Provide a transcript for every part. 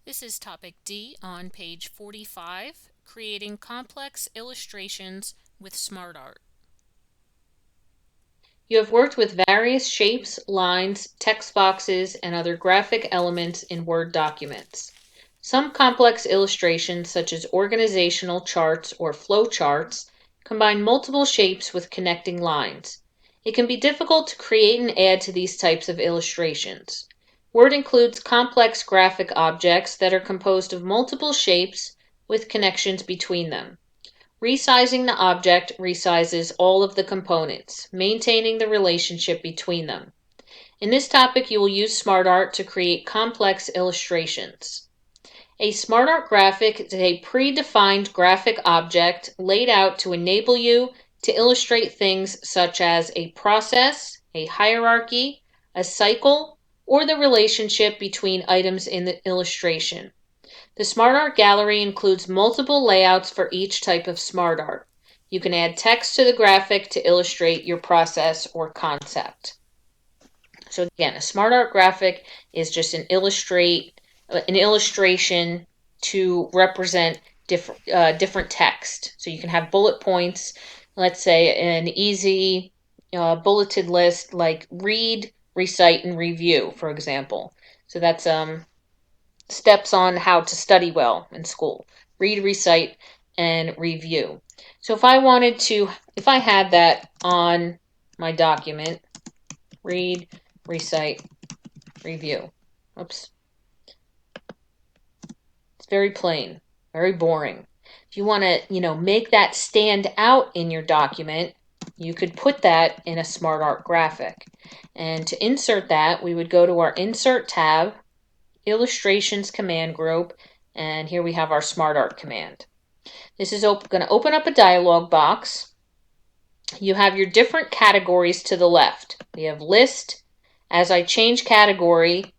This is topic D on page 45, creating complex illustrations with SmartArt. You have worked with various shapes, lines, text boxes, and other graphic elements in Word documents. Some complex illustrations, such as organizational charts or flow charts, combine multiple shapes with connecting lines. It can be difficult to create and add to these types of illustrations. Word includes complex graphic objects that are composed of multiple shapes with connections between them. Resizing the object resizes all of the components, maintaining the relationship between them. In this topic, you will use SmartArt to create complex illustrations. A SmartArt graphic is a predefined graphic object laid out to enable you to illustrate things such as a process, a hierarchy, a cycle, or the relationship between items in the illustration. The SmartArt gallery includes multiple layouts for each type of SmartArt. You can add text to the graphic to illustrate your process or concept. So again, a SmartArt graphic is just an illustration to represent different text. So you can have bullet points, let's say an easy bulleted list like read, recite, and review, for example. So that's steps on how to study well in school. Read, recite, and review. So if I had that on my document, read, recite, review. Oops. It's very plain, very boring. If you want to, make that stand out in your document, you could put that in a SmartArt graphic. And to insert that, we would go to our Insert tab, Illustrations command group, and here we have our SmartArt command. This is going to open up a dialog box. You have your different categories to the left. We have list. As I change category,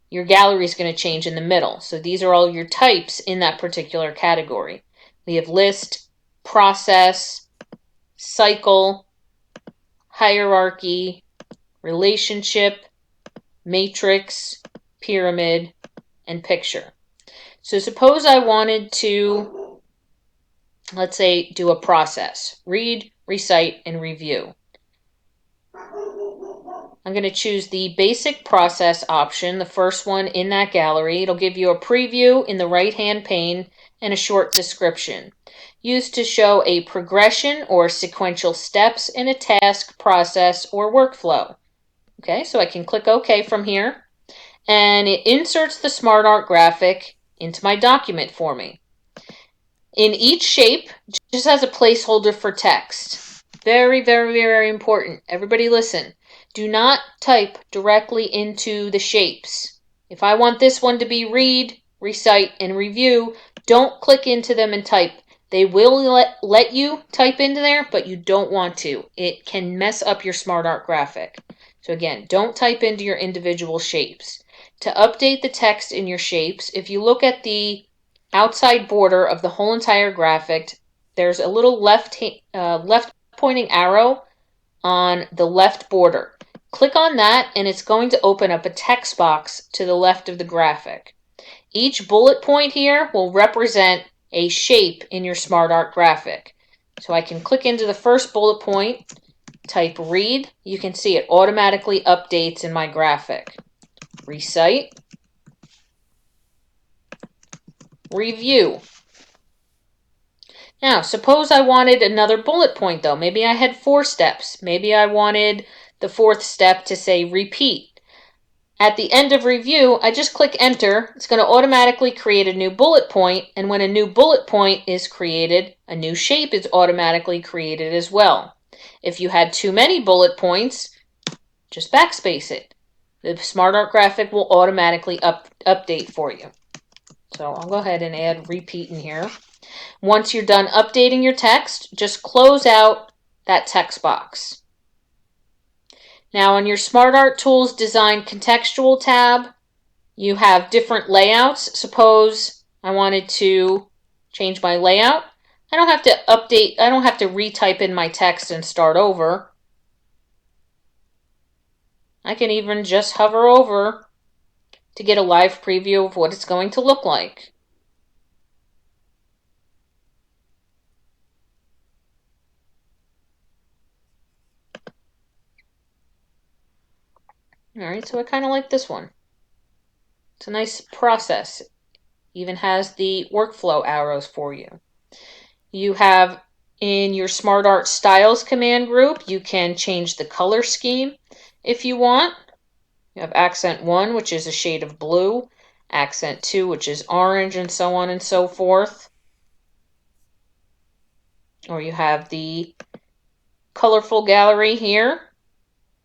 your gallery is going to change in the middle. So these are all your types in that particular category. We have list, process, cycle, hierarchy, relationship, matrix, pyramid, and picture. So suppose I wanted to, let's say, do a process. Read, recite, and review. I'm going to choose the basic process option, the first one in that gallery. It'll give you a preview in the right-hand pane and a short description. Used to show a progression or sequential steps in a task, process, or workflow. Okay, so I can click OK from here. And it inserts the SmartArt graphic into my document for me. In each shape, just has a placeholder for text. Very, very, very important. Everybody listen. Do not type directly into the shapes. If I want this one to be read, recite, and review, don't click into them and type. They will let you type into there, but you don't want to. It can mess up your SmartArt graphic. So again, don't type into your individual shapes. To update the text in your shapes, if you look at the outside border of the whole entire graphic, there's a little left pointing arrow on the left border. Click on that and it's going to open up a text box to the left of the graphic. Each bullet point here will represent a shape in your SmartArt graphic. So I can click into the first bullet point, type read. You can see it automatically updates in my graphic. Recite. Review. Now, suppose I wanted another bullet point though. Maybe I had 4 steps. Maybe I wanted the 4th step to say repeat. At the end of review, I just click enter. It's going to automatically create a new bullet point, and when a new bullet point is created, a new shape is automatically created as well. If you had too many bullet points, just backspace it. The SmartArt graphic will automatically update for you. So I'll go ahead and add repeat in here. Once you're done updating your text, just close out that text box. Now on your SmartArt Tools Design Contextual tab, you have different layouts. Suppose I wanted to change my layout. I don't have to update, I don't have to retype in my text and start over. I can even just hover over to get a live preview of what it's going to look like. Alright, so I kind of like this one. It's a nice process. Even has the workflow arrows for you. You have in your SmartArt Styles command group, you can change the color scheme if you want. You have accent 1, which is a shade of blue, accent 2, which is orange, and so on and so forth. Or you have the colorful gallery here.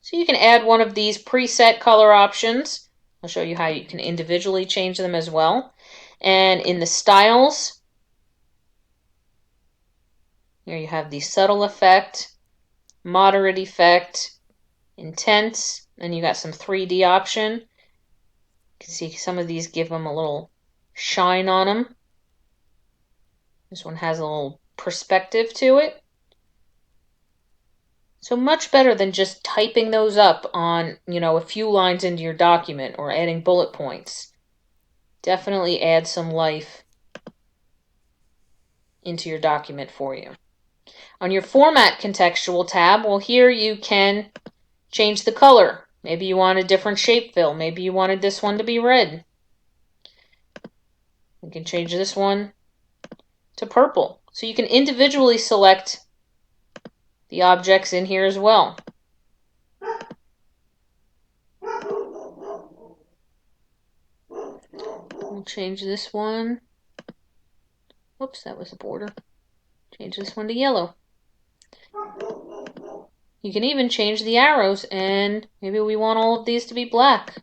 So you can add one of these preset color options. I'll show you how you can individually change them as well. And in the styles, here you have the subtle effect, moderate effect, intense, and you got some 3D option. You can see some of these give them a little shine on them. This one has a little perspective to it. So much better than just typing those up on, a few lines into your document or adding bullet points. Definitely add some life into your document for you. On your Format Contextual tab, well, here you can change the color. Maybe you want a different shape fill. Maybe you wanted this one to be red. You can change this one to purple. So you can individually select the objects in here as well. We'll change this one. Whoops, that was the border. Change this one to yellow. You can even change the arrows, and maybe we want all of these to be black.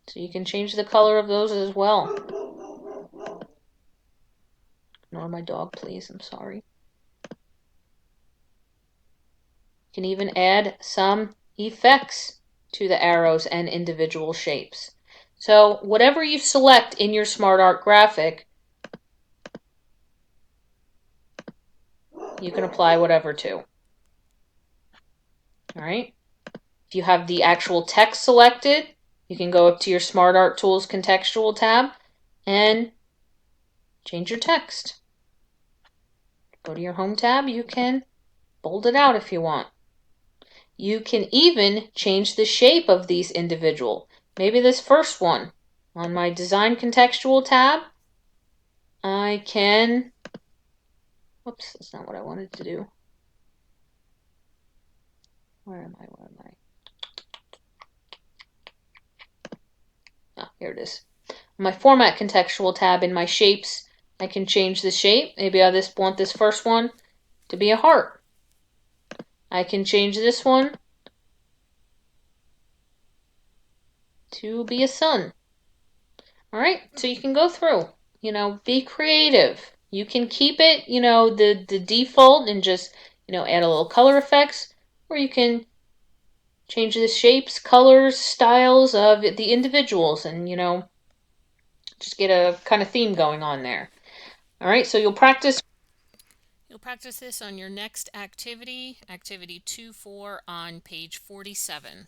So you can change the color of those as well. Ignore my dog, please. I'm sorry. You can even add some effects to the arrows and individual shapes. So whatever you select in your SmartArt graphic, you can apply whatever to. All right. If you have the actual text selected, you can go up to your SmartArt Tools Contextual tab and change your text. Go to your Home tab, you can bold it out if you want. You can even change the shape of these individual. Maybe this first one, on my Design Contextual tab, I can, whoops, that's not what I wanted to do. Where am I? Ah, here it is. My Format Contextual tab in my Shapes, I can change the shape. Maybe I just want this first one to be a heart. I can change this one to be a sun. All right, so you can go through, be creative. You can keep it, the default and just, add a little color effects, or you can change the shapes, colors, styles of the individuals and, just get a kind of theme going on there. All right, so you'll practice. You'll practice this on your next activity, activity 2-4 on page 47.